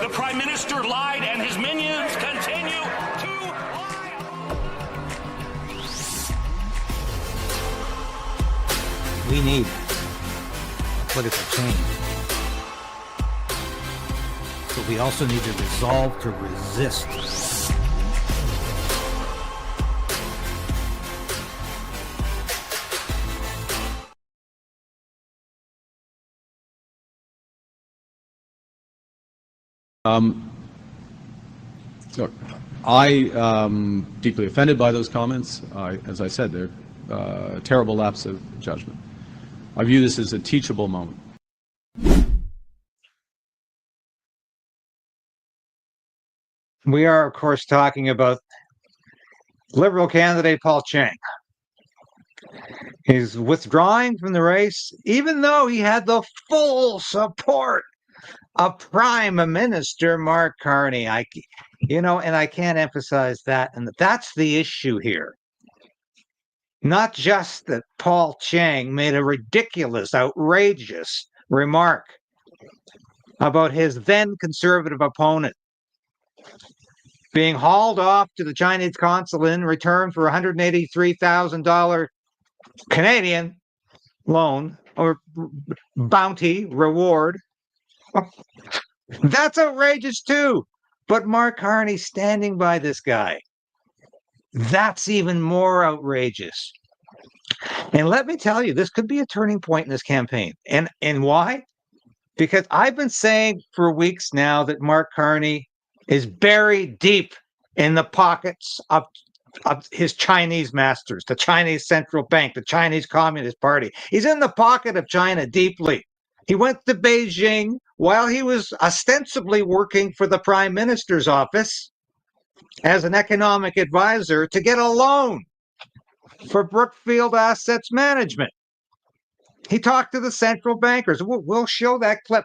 The Prime Minister lied and his minions continue to lie. We need political change. But we also need to resolve to resist. Look, I am deeply offended by those comments. As I said, they're a terrible lapse of judgment. I view this as a teachable moment. We are, of course, talking about Liberal candidate Paul Chiang. He's withdrawing from the race, even though he had the full support of Prime Minister Mark Carney. And I can't emphasize that. And that's the issue here. Not just that Paul Chiang made a ridiculous, outrageous remark about his then conservative opponent being hauled off to the Chinese consulate in return for $183,000 Canadian loan or bounty reward. That's outrageous too. But Mark Carney standing by this guy, that's even more outrageous. And let me tell you, this could be a turning point in this campaign. And why? Because I've been saying for weeks now that Mark Carney is buried deep in the pockets of his Chinese masters, the Chinese Central Bank, the Chinese Communist Party. He's in the pocket of China deeply. He went to Beijing while he was ostensibly working for the Prime Minister's office as an economic advisor to get a loan for Brookfield Assets Management. He talked to the central bankers. We'll show that clip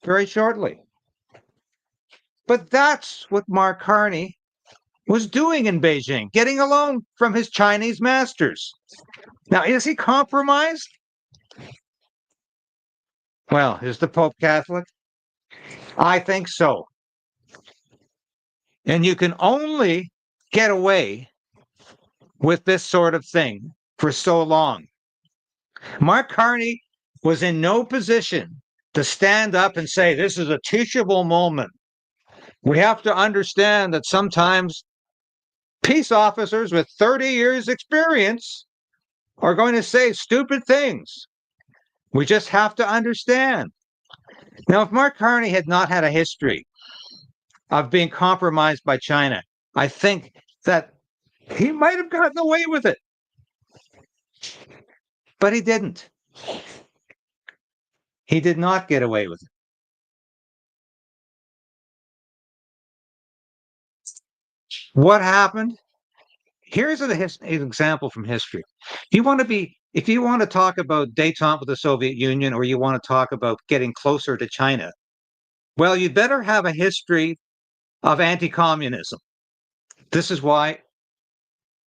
very shortly. But that's what Mark Carney was doing in Beijing, getting a loan from his Chinese masters. Now, is he compromised? Well, is the Pope Catholic? I think so. And you can only get away with this sort of thing for so long. Mark Carney was in no position to stand up and say, this is a teachable moment. We have to understand that sometimes peace officers with 30 years experience are going to say stupid things. We just have to understand. Now, if Mark Carney had not had a history of being compromised by China, I think that he might have gotten away with it. But he didn't. He did not get away with it. What happened? Here's an example from history. If you want to talk about détente with the Soviet Union, or you want to talk about getting closer to China, well, you better have a history of anti-communism. This is why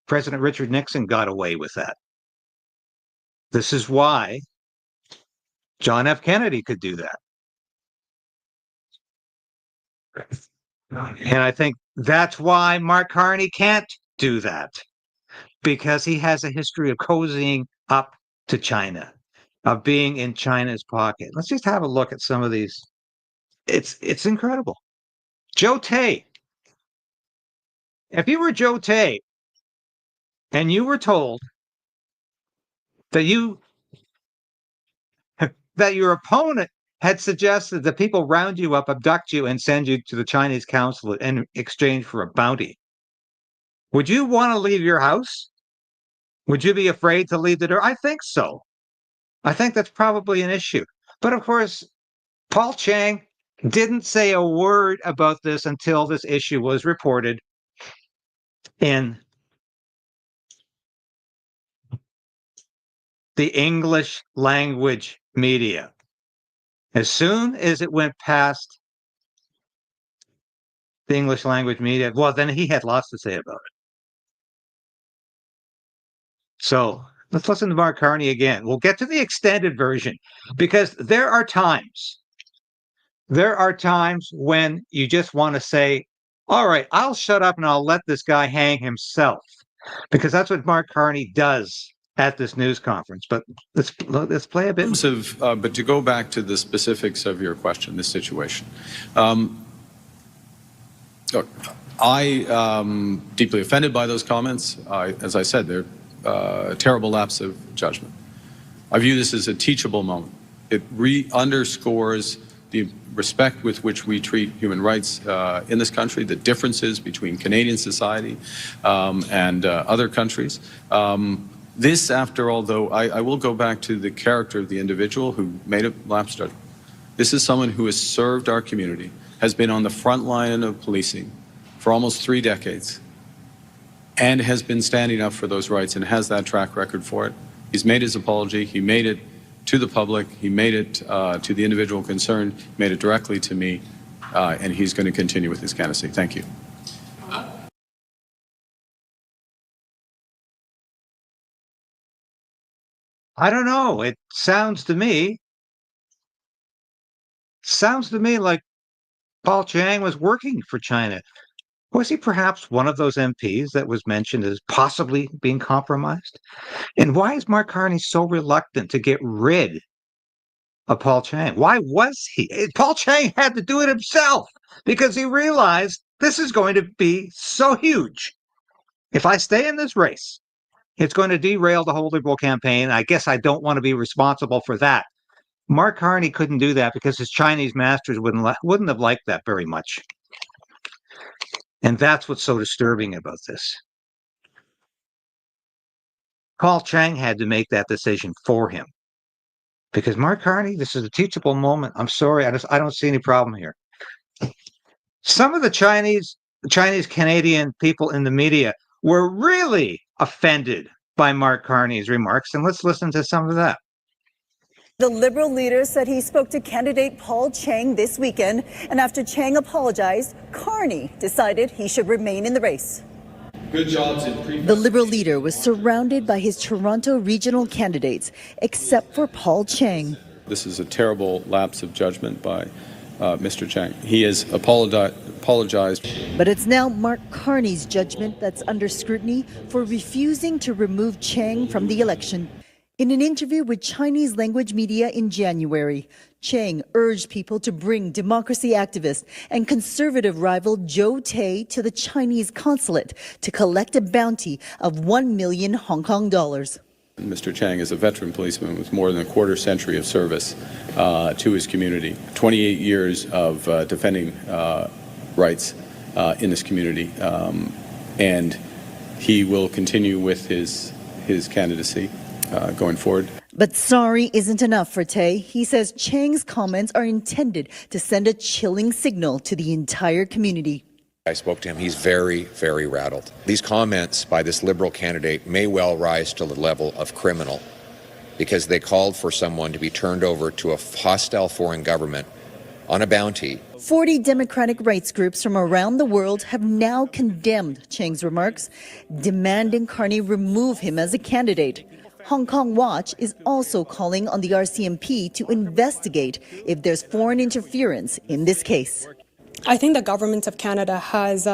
President Richard Nixon got away with that. This is why John F. Kennedy could do that. And I think that's why Mark Carney can't do that, because he has a history of cozying up to China, of being in China's pocket. Let's just have a look at some of these. It's incredible. Joe Tay. If you were Joe Tay and you were told that your opponent had suggested that people round you up, abduct you, and send you to the Chinese consulate in exchange for a bounty, would you want to leave your house? Would you be afraid to leave the door? I think so. I think that's probably an issue. But of course, Paul Chiang didn't say a word about this until this issue was reported in the English language media. As soon as it went past the English language media, well, then he had lots to say about it. So let's listen to Mark Carney again. We'll get to the extended version, because there are times there are times when you just want to say, all right, I'll shut up and I'll let this guy hang himself, because that's what Mark Carney does at this news conference. But let's play a bit. In terms of, but to go back to the specifics of your question, this situation, look, I deeply offended by those comments. As I said, they're a terrible lapse of judgment. I view this as a teachable moment. It underscores the respect with which we treat human rights in this country, the differences between Canadian society and other countries. This, after all, though, I will go back to the character of the individual who made a lapse judgment. This is someone who has served our community, has been on the front line of policing for almost 3 decades, and has been standing up for those rights and has that track record for it. He's made his apology. He made it to the public. He made it to the individual concerned, made it directly to me, and he's going to continue with his candidacy. Thank you. I don't know. It sounds to me like Paul Chiang was working for China. Was he perhaps one of those MPs that was mentioned as possibly being compromised? And why is Mark Carney so reluctant to get rid of Paul Chiang? Why was he? Paul Chiang had to do it himself because he realized this is going to be so huge. If I stay in this race, it's going to derail the whole Liberal campaign. I guess I don't want to be responsible for that. Mark Carney couldn't do that because his Chinese masters wouldn't have liked that very much. And that's what's so disturbing about this. Paul Chiang had to make that decision for him. Because Mark Carney, this is a teachable moment. I'm sorry, I don't see any problem here. Some of the Chinese Canadian people in the media were really offended by Mark Carney's remarks, and let's listen to some of that. The Liberal leader said he spoke to candidate Paul Chiang this weekend, and after Chiang apologized, Carney decided he should remain in the race. Good jobs in The Liberal leader was surrounded by his Toronto regional candidates, except for Paul Chiang. This is a terrible lapse of judgment by Mr. Chiang. He has apologized. But it's now Mark Carney's judgment that's under scrutiny for refusing to remove Chiang from the election. In an interview with Chinese language media in January, Chiang urged people to bring democracy activist and conservative rival Zhou Tai to the Chinese consulate to collect a bounty of 1 million Hong Kong dollars. Mr. Chiang is a veteran policeman with more than a quarter century of service to his community, 28 years of defending rights in this community, and he will continue with his candidacy going forward. But sorry isn't enough for Tai. He says Chiang's comments are intended to send a chilling signal to the entire community. I spoke to him. He's very, very rattled. These comments by this Liberal candidate may well rise to the level of criminal because they called for someone to be turned over to a hostile foreign government on a bounty. 40 democratic rights groups from around the world have now condemned Chiang's remarks, demanding Carney remove him as a candidate. Hong Kong Watch is also calling on the RCMP to investigate if there's foreign interference in this case. I think the government of Canada has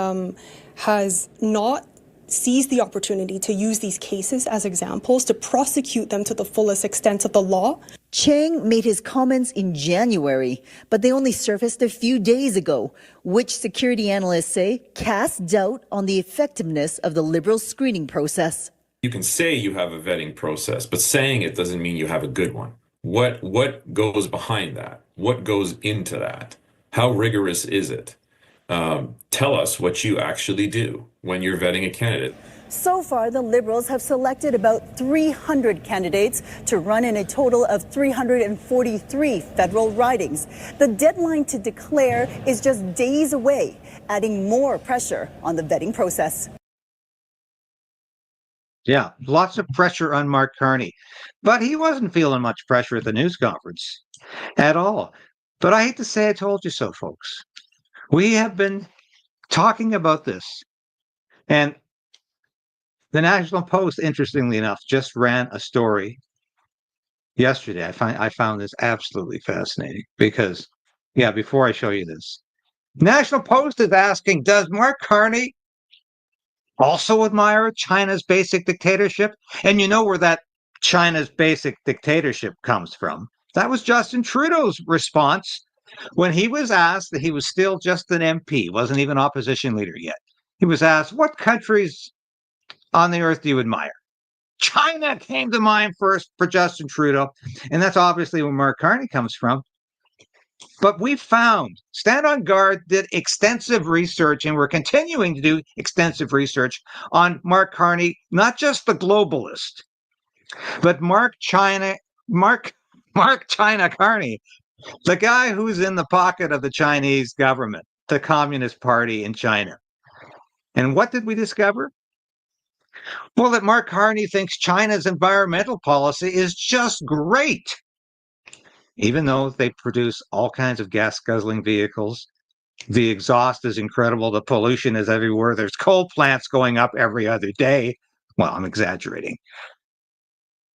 not seized the opportunity to use these cases as examples to prosecute them to the fullest extent of the law. Chiang made his comments in January, but they only surfaced a few days ago, which security analysts say casts doubt on the effectiveness of the Liberal screening process. You can say you have a vetting process, but saying it doesn't mean you have a good one. What goes behind that? What goes into that? How rigorous is it? Tell us what you actually do when you're vetting a candidate. So far, the Liberals have selected about 300 candidates to run in a total of 343 federal ridings. The deadline to declare is just days away, adding more pressure on the vetting process. Yeah, lots of pressure on Mark Carney. But he wasn't feeling much pressure at the news conference at all. But I hate to say I told you so, folks. We have been talking about this. And the National Post, interestingly enough, just ran a story yesterday. I found this absolutely fascinating because Yeah, before I show you this. National Post is asking, does Mark Carney also admire China's basic dictatorship? And you know where that China's basic dictatorship comes from. That was Justin Trudeau's response when he was asked, that he was still just an MP, wasn't even opposition leader yet. He was asked, what countries on the earth do you admire? China came to mind first for Justin Trudeau, and that's obviously where Mark Carney comes from. But we found, Stand on Guard did extensive research, and we're continuing to do extensive research on Mark Carney, not just the globalist, but Mark Ch1na Carney, the guy who's in the pocket of the Chinese government, the Communist Party in China. And what did we discover? Well, that Mark Carney thinks China's environmental policy is just great, even though they produce all kinds of gas-guzzling vehicles. The exhaust is incredible. The pollution is everywhere. There's coal plants going up every other day. Well, I'm exaggerating.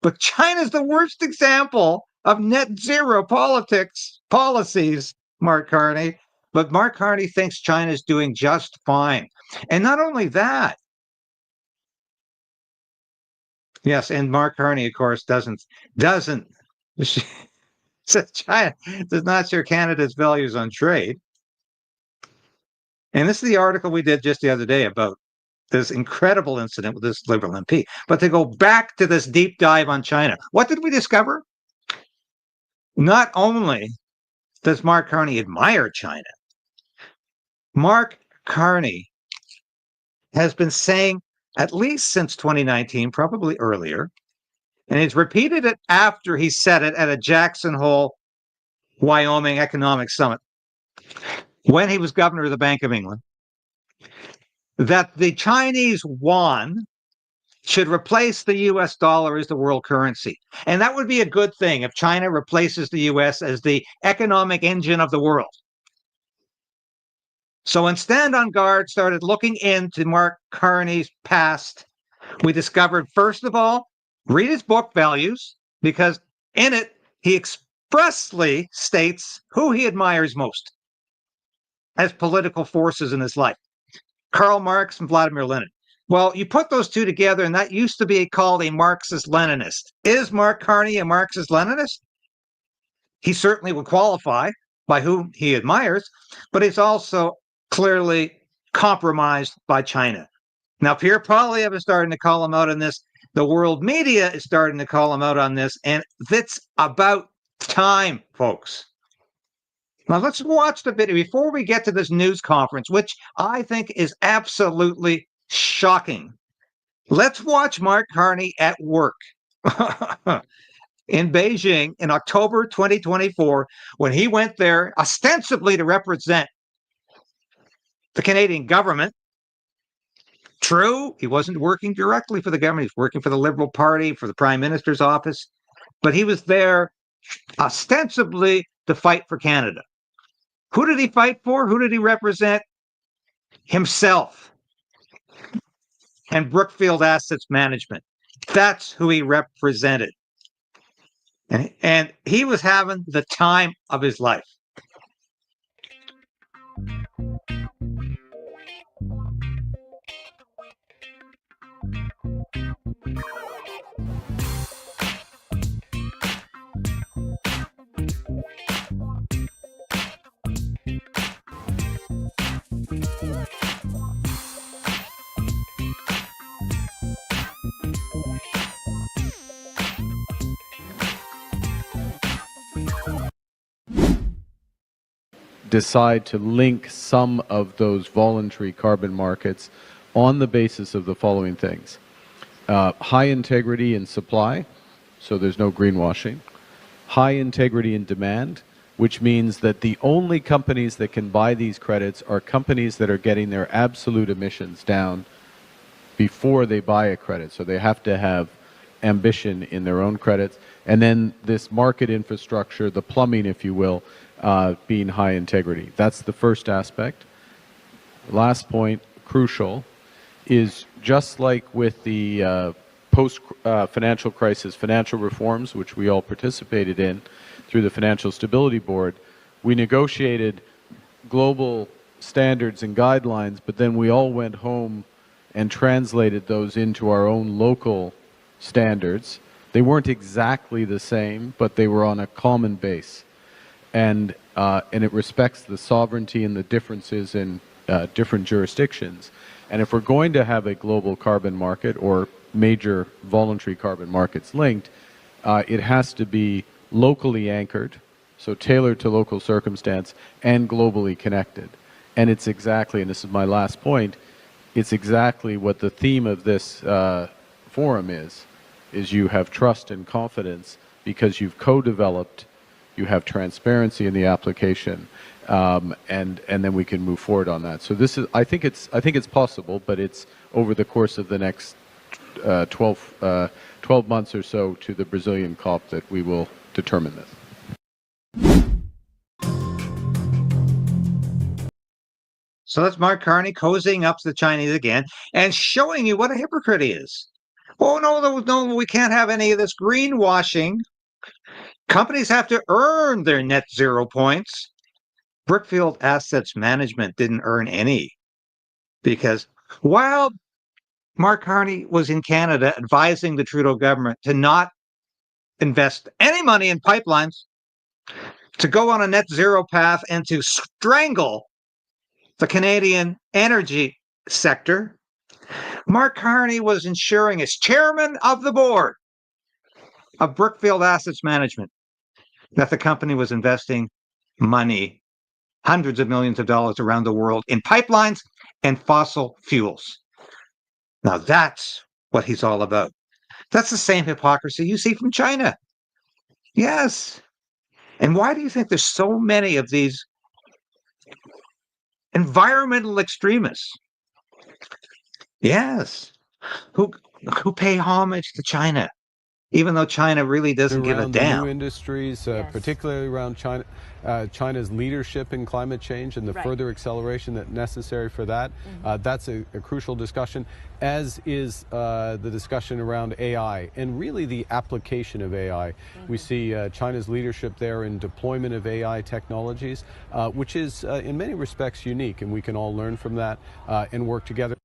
But China's the worst example of net zero policies, Mark Carney. But Mark Carney thinks China's doing just fine. And not only that, yes, and Mark Carney, of course, doesn't says China does not share Canada's values on trade. And this is the article we did just the other day about this incredible incident with this Liberal MP. But to go back to this deep dive on China, what did we discover? Not only does Mark Carney admire China, Mark Carney has been saying, at least since 2019, probably earlier, and he's repeated it after he said it at a Jackson Hole, Wyoming Economic Summit, when he was governor of the Bank of England, that the Chinese yuan should replace the US dollar as the world currency. And that would be a good thing if China replaces the US as the economic engine of the world. So when Stand on Guard started looking into Mark Carney's past, we discovered, first of all, read his book, Values, because in it, he expressly states who he admires most as political forces in his life. Karl Marx and Vladimir Lenin. Well, you put those two together, and that used to be called a Marxist-Leninist. Is Mark Carney a Marxist-Leninist? He certainly would qualify by whom he admires, but he's also clearly compromised by China. Now, Pierre Poilievre is starting to call him out on this. The world media is starting to call him out on this, and it's about time, folks. Now, let's watch the video before we get to this news conference, which I think is absolutely shocking. Let's watch Mark Carney at work in Beijing in October 2024, when he went there ostensibly to represent the Canadian government. True, he wasn't working directly for the government. He was working for the Liberal Party, for the Prime Minister's office, but he was there ostensibly to fight for Canada. Who did he fight for? Who did he represent? Himself and Brookfield Assets Management. That's who he represented. And he was having the time of his life. Decide to link some of those voluntary carbon markets on the basis of the following things. High integrity in supply, so there's no greenwashing. High integrity in demand, which means that the only companies that can buy these credits are companies that are getting their absolute emissions down before they buy a credit. So they have to have ambition in their own credits. And then this market infrastructure, the plumbing, if you will, being high integrity. That's the first aspect. Last point, crucial, is just like with the post-financial crisis financial reforms, which we all participated in through the Financial Stability Board, We negotiated global standards and guidelines, but then we all went home and translated those into our own local standards. They weren't exactly the same, but they were on a common base. And it respects the sovereignty and the differences in different jurisdictions. And if we're going to have a global carbon market or major voluntary carbon markets linked, it has to be locally anchored, so tailored to local circumstance, and globally connected. And it's exactly, and this is my last point, it's exactly what the theme of this forum is you have trust and confidence because you've co-developed, you have transparency in the application, and then we can move forward on that. So this is, I think it's possible, but it's over the course of the next 12 months or so to the Brazilian COP that we will determine this. So that's Mark Carney cozying up to the Chinese again and showing you what a hypocrite he is. Oh, no, we can't have any of this greenwashing. Companies have to earn their net zero points. Brookfield Assets Management didn't earn any because while Mark Carney was in Canada advising the Trudeau government to not invest any money in pipelines, to go on a net zero path and to strangle the Canadian energy sector, Mark Carney was ensuring as chairman of the board of Brookfield Assets Management that the company was investing money, hundreds of millions of dollars around the world in pipelines and fossil fuels. Now that's what he's all about. That's the same hypocrisy you see from China. Yes. And why do you think there's so many of these environmental extremists? Yes. Who pay homage to China, even though China really doesn't give a damn. New industries, particularly around China's leadership in climate change and the further acceleration that's necessary for that. That's a crucial discussion, as is the discussion around AI and really the application of AI. We see China's leadership there in deployment of AI technologies, which is in many respects unique, and we can all learn from that and work together.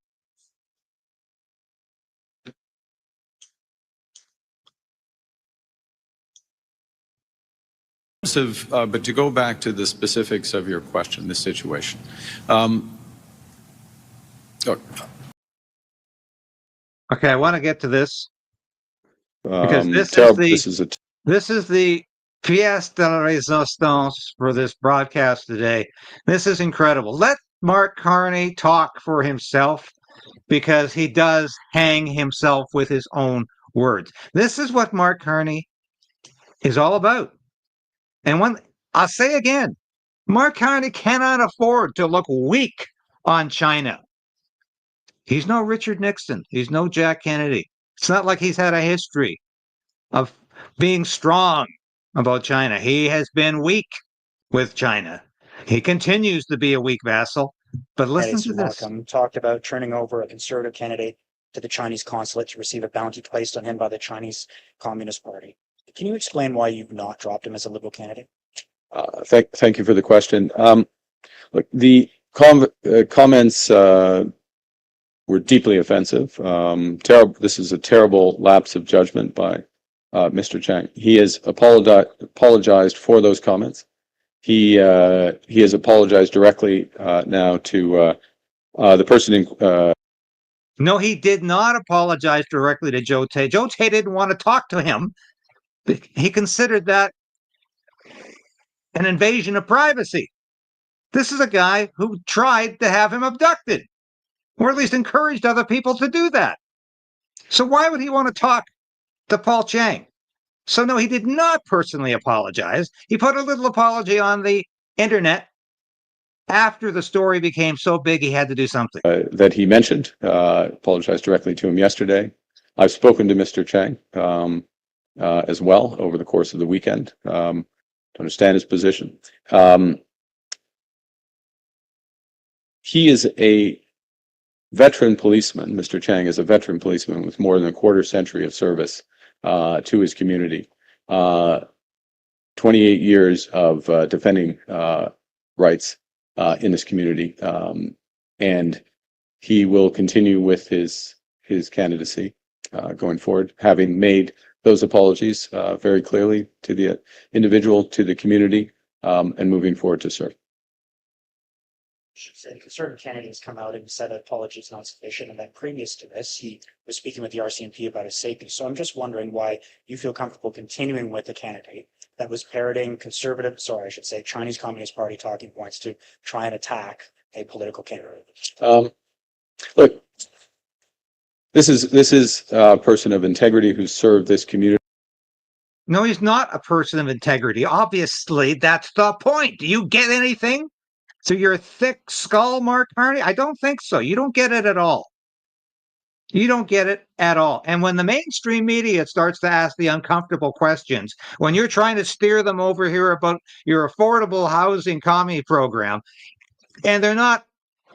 But to go back to the specifics of your question, this situation. Okay, I want to get to this because this is the pièce de la résistance for this broadcast today. This is incredible. Let Mark Carney talk for himself because he does hang himself with his own words. This is what Mark Carney is all about. And I'll say again, Mark Carney cannot afford to look weak on China. He's no Richard Nixon. He's no Jack Kennedy. It's not like he's had a history of being strong about China. He has been weak with China. He continues to be a weak vassal. But listen to this. Malcolm talked about turning over a conservative candidate to the Chinese consulate to receive a bounty placed on him by the Chinese Communist Party. Can you explain why you've not dropped him as a Liberal candidate? Thank you for the question. Look, the comments were deeply offensive. This is a terrible lapse of judgment by Mr. Chiang. He has apologized for those comments. He has apologized directly now to the person in. No, he did not apologize directly to Joe Tay. Joe Tay didn't want to talk to him. He considered that an invasion of privacy. This is a guy who tried to have him abducted, or at least encouraged other people to do that. So why would he want to talk to Paul Chiang? So no, he did not personally apologize. He put a little apology on the internet after the story became so big he had to do something. That he mentioned, apologized directly to him yesterday. I've spoken to Mr. Chiang as well over the course of the weekend to understand his position. He is a veteran policeman. Mr. Chiang is a veteran policeman with more than a quarter century of service to his community. 28 years of defending rights in this community, and he will continue with his candidacy going forward, having made those apologies very clearly to the individual, to the community, and moving forward to serve. Certain candidates come out and said apologies not sufficient, and then previous to this, he was speaking with the RCMP about his safety. So I'm just wondering why you feel comfortable continuing with a candidate that was parroting Chinese Communist Party talking points to try and attack a political candidate. Look, this is a person of integrity who served this community. No, he's not a person of integrity. Obviously, that's the point. Do you get anything? So your thick skull, Mark Carney? I don't think so. You don't get it at all. You don't get it at all. And when the mainstream media starts to ask the uncomfortable questions, when you're trying to steer them over here about your affordable housing commie program, and they're not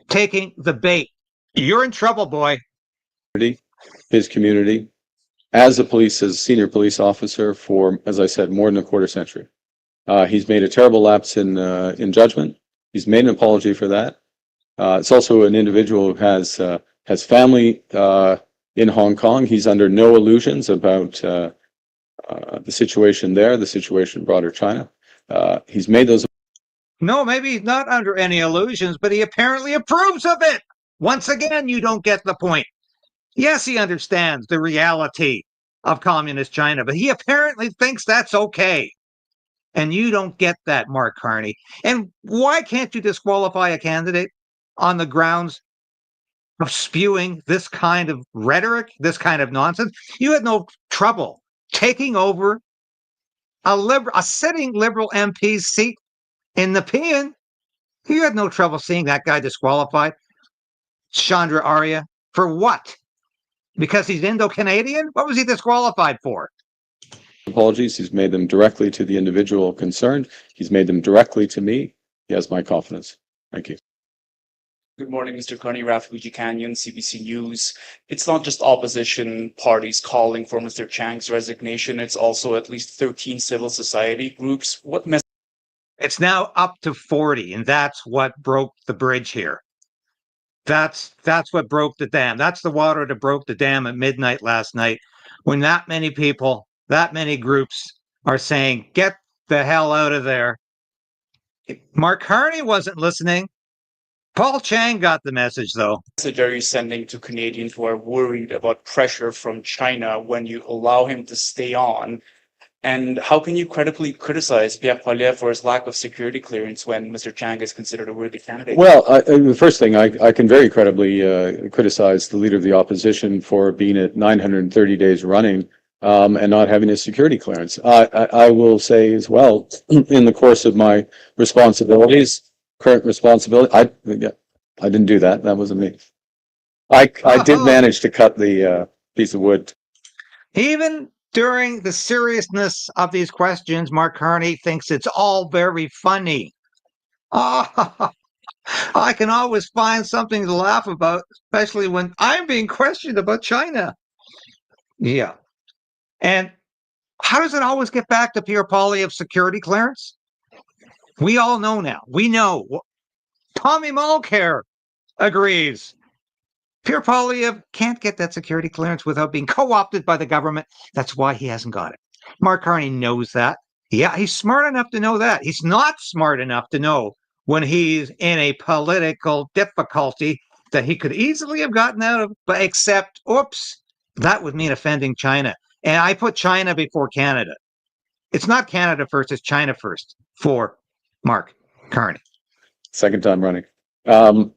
taking the bait, you're in trouble, boy. His community, as a senior police officer for, as I said, more than a quarter century. He's made a terrible lapse in judgment. He's made an apology for that. It's also an individual who has family in Hong Kong. He's under no illusions about the situation there, the situation in broader China. He's made those. No, maybe he's not under any illusions, but he apparently approves of it. Once again, you don't get the point. Yes, he understands the reality of communist China, but he apparently thinks that's okay. And you don't get that, Mark Carney. And why can't you disqualify a candidate on the grounds of spewing this kind of rhetoric, this kind of nonsense? You had no trouble taking over a sitting Liberal MP's seat in the Nepean. You had no trouble seeing that guy disqualified. Chandra Arya, for what? Because he's Indo-Canadian? What was he disqualified for? Apologies. He's made them directly to the individual concerned. He's made them directly to me. He has my confidence. Thank you. Good morning, Mr. Carney, Rafuji Canyon, CBC News. It's not just opposition parties calling for Mr. Chiang's resignation. It's also at least 13 civil society groups. What message? It's now up to 40, and that's what broke the bridge here. That's what broke the dam. That's the water that broke the dam at midnight last night, when that many people, that many groups are saying, get the hell out of there. Mark Carney wasn't listening. Paul Chiang got the message, though. What message are you sending to Canadians who are worried about pressure from China when you allow him to stay on? And how can you credibly criticize Pierre Poilievre for his lack of security clearance when Mr. Chiang is considered a worthy candidate? Well, the first thing, I can very credibly criticize the leader of the opposition for being at 930 days running and not having a security clearance. I will say as well, in the course of my responsibilities, current responsibility, I didn't do that. That wasn't me. I did manage to cut the piece of wood. Even during the seriousness of these questions, Mark Carney thinks it's all very funny. I can always find something to laugh about, especially when I'm being questioned about China. Yeah. And how does it always get back to Pierre Poilievre's security clearance? We all know now. We know. Tommy Mulcair agrees. Pierre Poilievre can't get that security clearance without being co-opted by the government. That's why he hasn't got it. Mark Carney knows that. Yeah, he's smart enough to know that. He's not smart enough to know when he's in a political difficulty that he could easily have gotten out of, but except, oops, that would mean offending China. And I put China before Canada. It's not Canada first, it's China first for Mark Carney. Second time running. Although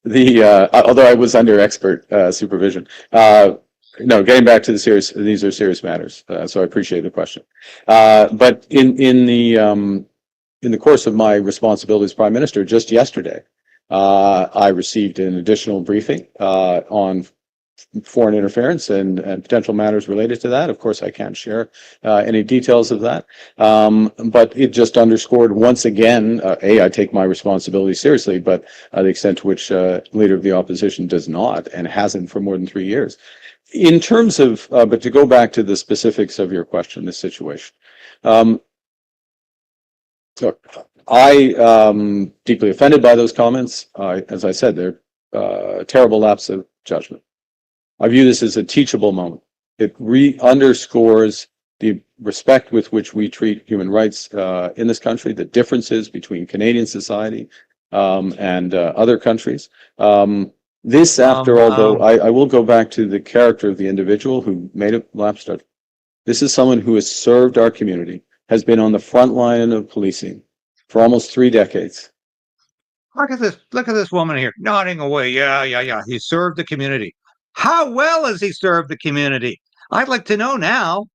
I was under expert supervision. No, getting back to these are serious matters. So I appreciate the question. But in the course of my responsibility as Prime Minister, just yesterday, I received an additional briefing on foreign interference and potential matters related to that. Of course, I can't share any details of that, but it just underscored once again, I take my responsibility seriously, but the extent to which leader of the opposition does not and hasn't for more than 3 years. In terms of, but to go back to the specifics of your question, this situation, Look, I deeply offended by those comments. As I said, they're a terrible lapse of judgment. I view this as a teachable moment. It underscores the respect with which we treat human rights in this country, the differences between Canadian society and other countries. This, after all, though, I will go back to the character of the individual who made a lapse judgment. This is someone who has served our community, has been on the front line of policing for almost 3 decades. Look at this woman here, nodding away. Yeah. He served the community. How well has he served the community? I'd like to know now.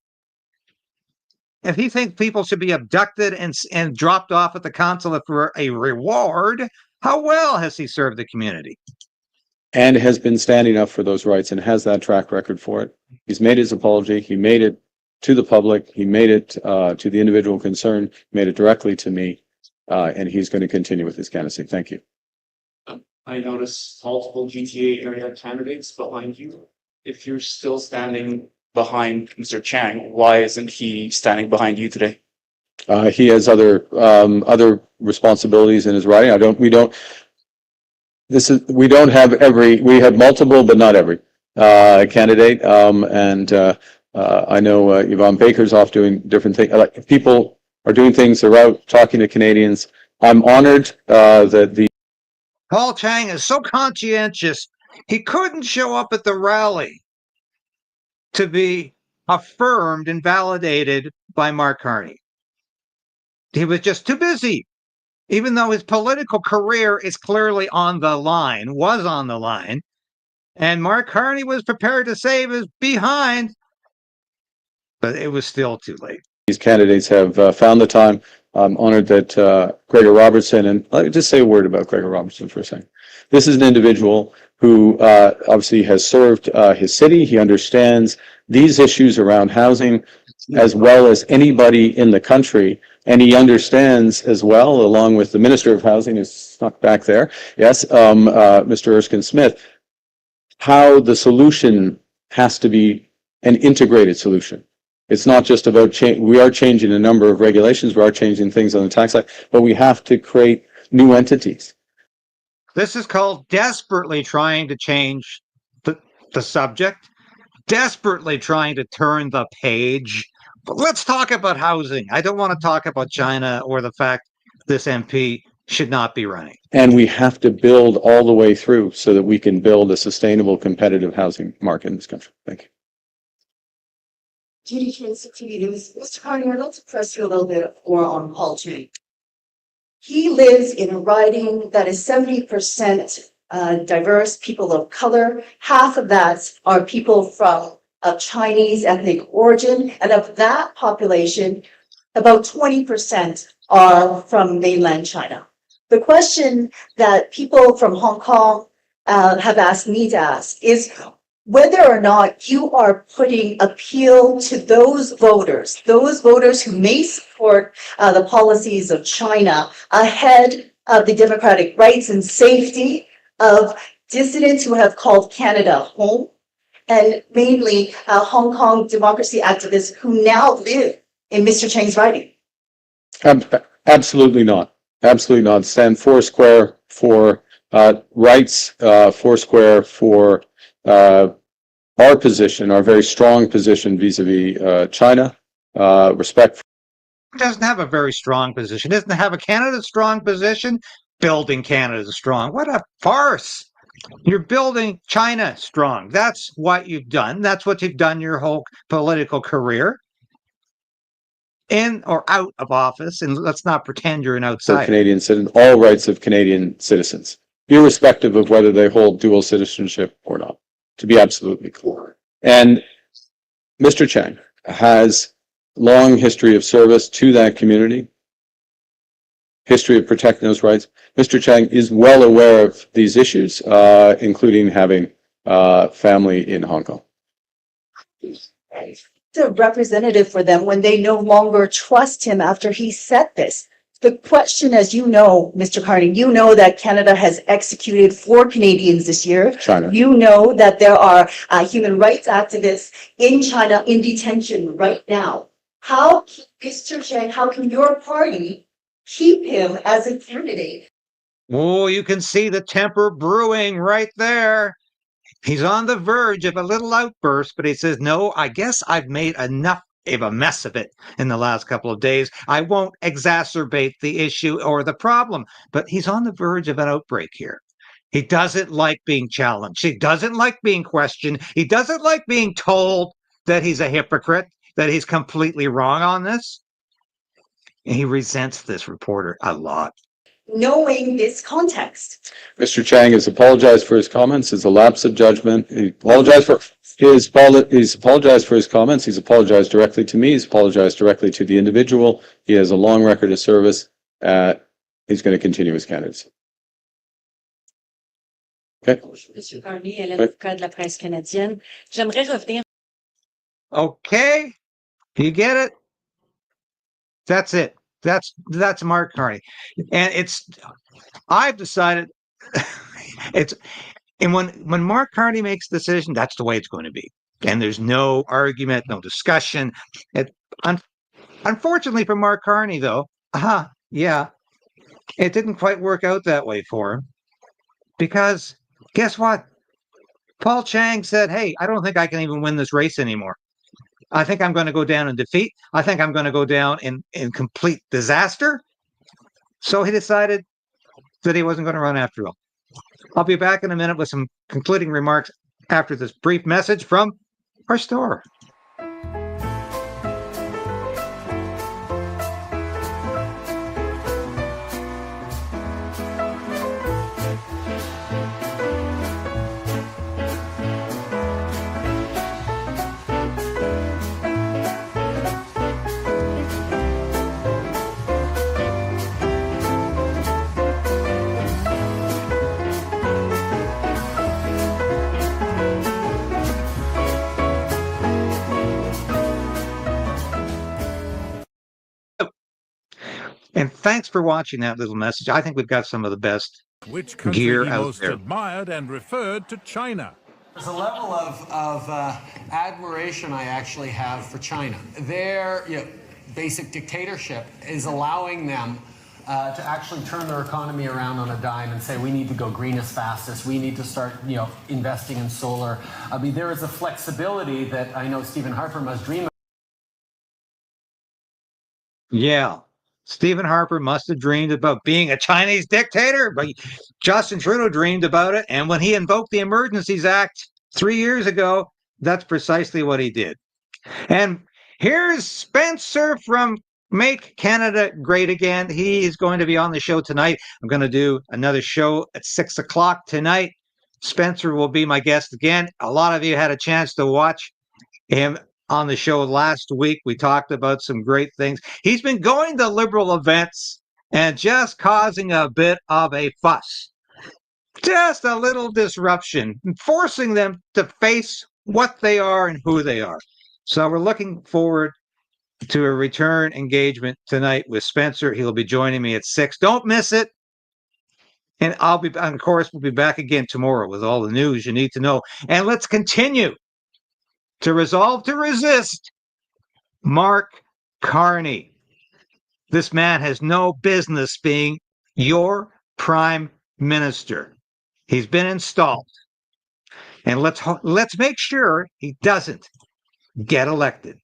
If he thinks people should be abducted and dropped off at the consulate for a reward, how well has he served the community? And has been standing up for those rights and has that track record for it. He's made his apology. He made it to the public. He made it to the individual concerned, made it directly to me, and he's going to continue with his candidacy. Thank you. I noticed multiple GTA area candidates behind you. If you're still standing behind Mr. Chiang, why isn't he standing behind you today? He has other responsibilities in his riding. We have multiple, but not every candidate. I know Yvonne Baker's off doing different things. People are doing things. They're out talking to Canadians. I'm honored that Paul Chiang is so conscientious, he couldn't show up at the rally to be affirmed and validated by Mark Carney. He was just too busy, even though his political career is clearly was on the line, and Mark Carney was prepared to save his behind, but it was still too late. These candidates have found the time. I'm honored that Gregor Robertson, and let me just say a word about Gregor Robertson for a second. This is an individual who obviously has served his city. He understands these issues around housing as well as anybody in the country. And he understands as well, along with the Minister of Housing, who's stuck back there, yes, Mr. Erskine Smith, how the solution has to be an integrated solution. It's not just about change. We are changing a number of regulations. We are changing things on the tax side, but we have to create new entities. This is called desperately trying to change the subject, desperately trying to turn the page. But let's talk about housing. I don't want to talk about China or the fact this MP should not be running. And we have to build all the way through so that we can build a sustainable, competitive housing market in this country. Thank you. Mr. Carney, I'd like to press you a little bit more on Paul Chiang. He lives in a riding that is 70% diverse, people of color. Half of that are people from Chinese ethnic origin. And of that population, about 20% are from mainland China. The question that people from Hong Kong have asked me to ask is whether or not you are putting appeal to those voters who may support the policies of China ahead of the democratic rights and safety of dissidents who have called Canada home, and mainly Hong Kong democracy activists who now live in Mr. Chiang's riding. Absolutely not. Absolutely not. Stand foursquare for rights, foursquare for our position, our very strong position vis-a-vis China, respect. It doesn't have a very strong position. It doesn't have a Canada strong position. Building Canada strong. What a farce. You're building China strong. That's what you've done. That's what you've done your whole political career. In or out of office, and let's not pretend you're an outsider. Canadian citizens, all rights of Canadian citizens, irrespective of whether they hold dual citizenship or not, to be absolutely clear. And Mr. Chiang has long history of service to that community, history of protecting those rights. Mr. Chiang is well aware of these issues, including having family in Hong Kong. A representative for them when they no longer trust him after he said this. The question, as you know, Mr. Carney, you know that Canada has executed 4 Canadians this year. China. You know that there are human rights activists in China in detention right now. How, Mr. Chiang, how can your party keep him as a candidate. Oh, you can see the temper brewing right there. He's on the verge of a little outburst, but he says, no, I guess I've made enough of a mess of it in the last couple of days. I won't exacerbate the issue or the problem. But he's on the verge of an outbreak here. He doesn't like being challenged. He doesn't like being questioned. He doesn't like being told that he's a hypocrite, that he's completely wrong on this. And he resents this reporter a lot. Knowing this context. Mr. Chiang has apologized for his comments. It's a lapse of judgment. He apologized for he's apologized for his comments. He's apologized directly to me. He's apologized directly to the individual. He has a long record of service. He's going to continue his candidacy. Okay. Monsieur Carney est l'avocat de la presse canadienne. J'aimerais revenir. Okay. You get it? That's it. That's Mark Carney. And I've decided and when Mark Carney makes a decision, that's the way it's going to be. And there's no argument, no discussion. Unfortunately for Mark Carney, though, yeah, it didn't quite work out that way for him. Because guess what? Paul Chiang said, hey, I don't think I can even win this race anymore. I think I'm going to go down in defeat. I think I'm going to go down in complete disaster. So he decided that he wasn't going to run after all. I'll be back in a minute with some concluding remarks after this brief message from our store. And thanks for watching that little message. I think we've got some of the best Which country gear he out most there. admired and referred to China. There's a level of admiration I actually have for China. Their basic dictatorship is allowing them to actually turn their economy around on a dime and say, we need to go green as fast as we need to start investing in solar. I mean, there is a flexibility that I know Stephen Harper must dream of. Yeah. Stephen Harper must have dreamed about being a Chinese dictator, but Justin Trudeau dreamed about it. And when he invoked the Emergencies Act 3 years ago, that's precisely what he did. And here's Spencer from Make Canada Great Again. He is going to be on the show tonight. I'm going to do another show at 6 o'clock tonight. Spencer will be my guest again. A lot of you had a chance to watch him on the show last week. We talked about some great things. He's been going to liberal events and just causing a bit of a fuss. Just a little disruption, forcing them to face what they are and who they are. So we're looking forward to a return engagement tonight with Spencer. He'll be joining me at 6. Don't miss it. And of course, we'll be back again tomorrow with all the news you need to know. And let's continue to resolve to resist Mark Carney. This man has no business being your prime minister. He's been installed. And let's make sure he doesn't get elected.